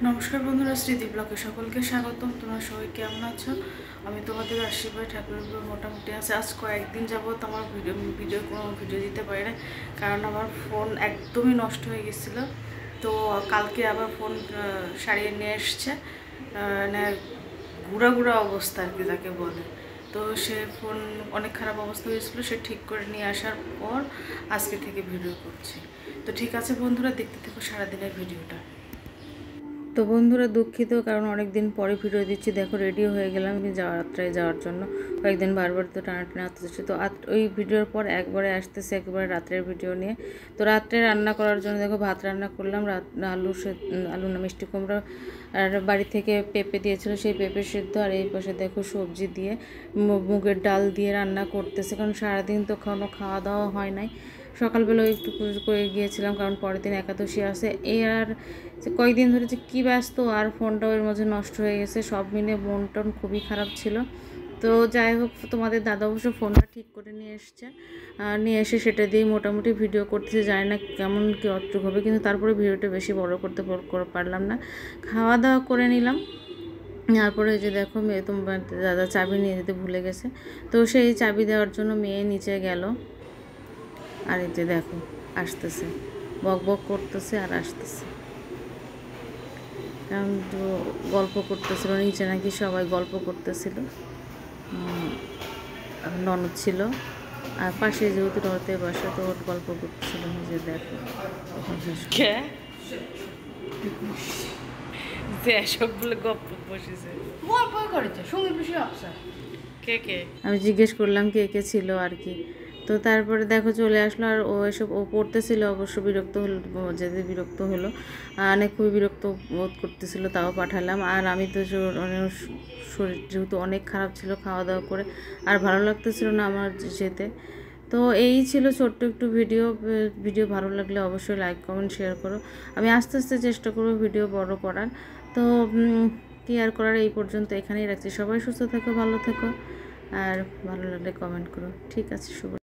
নমস্কার বন্ধুরা, স্মৃতি ব্লগে সকলকে স্বাগতম। তোমরা সবাই কেমন আছো? আমি তোমাদের আশীর্বাদ ঠাকুরের উপর মোটামুটি আছে। আজ কয়েকদিন যাবত আমার কোনো ভিডিও দিতে পারি না, কারণ আমার ফোন একদমই নষ্ট হয়ে গেছিলো। তো কালকে আবার ফোন সারিয়ে নিয়ে এসছে, মানে গুঁড়া গুঁড়া অবস্থা আর কি যাকে বলে। তো সে ফোন অনেক খারাপ অবস্থা হয়েছিল, সে ঠিক করে নিয়ে আসার পর আজকে থেকে ভিডিও করছি। তো ঠিক আছে বন্ধুরা, দেখতে থাকো সারাদিনের ভিডিওটা। তো বন্ধুরা দুঃখিত, কারণ অনেক দিন পরে ভিডিও দিচ্ছি। দেখো রেডি হয়ে গেলাম যাত্রায় যাওয়ার জন্য। কয়েকদিন বারবার তো টানাটানি আসতেছে। তো ওই ভিডিওর পর একবারে আসতেছে একবারে রাত্রের ভিডিও নিয়ে। তো রাত্রে রান্না করার জন্য দেখো ভাত রান্না করলাম। আলু না মিষ্টি কুমড়া আর বাড়ি থেকে পেঁপে দিয়েছিল, সেই পেঁপে সিদ্ধ। আর এই পাশে দেখো সবজি দিয়ে মুগের ডাল দিয়ে রান্না করতেছে, কারণ সারাদিন তো কোনো খাওয়া দাওয়া হয় নাই। সকালবেলাও একটু করে গিয়েছিলাম, কারণ পরের দিন একাদশী আছে। এই আর যে কয়েকদিন ধরে যে কী ব্যস্ত, আর ফোনটাও এর মধ্যে নষ্ট হয়ে গেছে। সব মিলে মন টন খুবই খারাপ ছিল। তো যাই হোক, তোমাদের দাদা অবশ্য ফোনটা ঠিক করে নিয়ে এসছে, নিয়ে এসে সেটা দিয়েই মোটামুটি ভিডিও করতেছে। জানি না কেমন কী অতটুক হবে, কিন্তু তারপরে ভিডিওটা বেশি বড় করতে পারলাম না। খাওয়া দাওয়া করে নিলাম। তারপরে যে দেখো মেয়ে, তোমার দাদা চাবি নিয়ে যেতে ভুলে গেছে। তো সেই চাবি দেওয়ার জন্য মেয়ে নিচে গেল। আর এই যে দেখো আসতেছে, বক বক করতেছে আর আসতেছে, কারণ তো গল্প করতেছিল নিচে, নাকি সবাই গল্প করতেছিল। ননদ ছিল, আর পাশে যেহেতু ননদের বাসা, তো ওর গল্প করতেছিল। নিজে দেখো সবগুলো গল্প বসেছে, গল্প করেছে সঙ্গে বেশি অপশন। কে কে আমি জিজ্ঞেস করলাম কে কে ছিল আর কি। তো তারপরে দেখো চলে আসলো, আর ও পড়তেছিল। অবশ্য বিরক্ত হলো, যেতে বিরক্ত হলো, অনেক খুবই বিরক্ত বোধ করতেছিল, তাও পাঠালাম। আর আমি তো শরীর যেহেতু অনেক খারাপ ছিল খাওয়া দাওয়া করে, আর ভালো লাগতেছিল না আমার যেতে। তো এই ছিল ছোট্ট একটু ভিডিও ভালো লাগলে অবশ্যই লাইক কমেন্ট শেয়ার করো। আমি আস্তে আস্তে চেষ্টা করবো ভিডিও বড় করার। তো কি আর করার, এই পর্যন্ত এখানেই রাখছি। সবাই সুস্থ থেকো, ভালো থেকো, আর ভালো লাগলে কমেন্ট করো। ঠিক আছে, শুভ।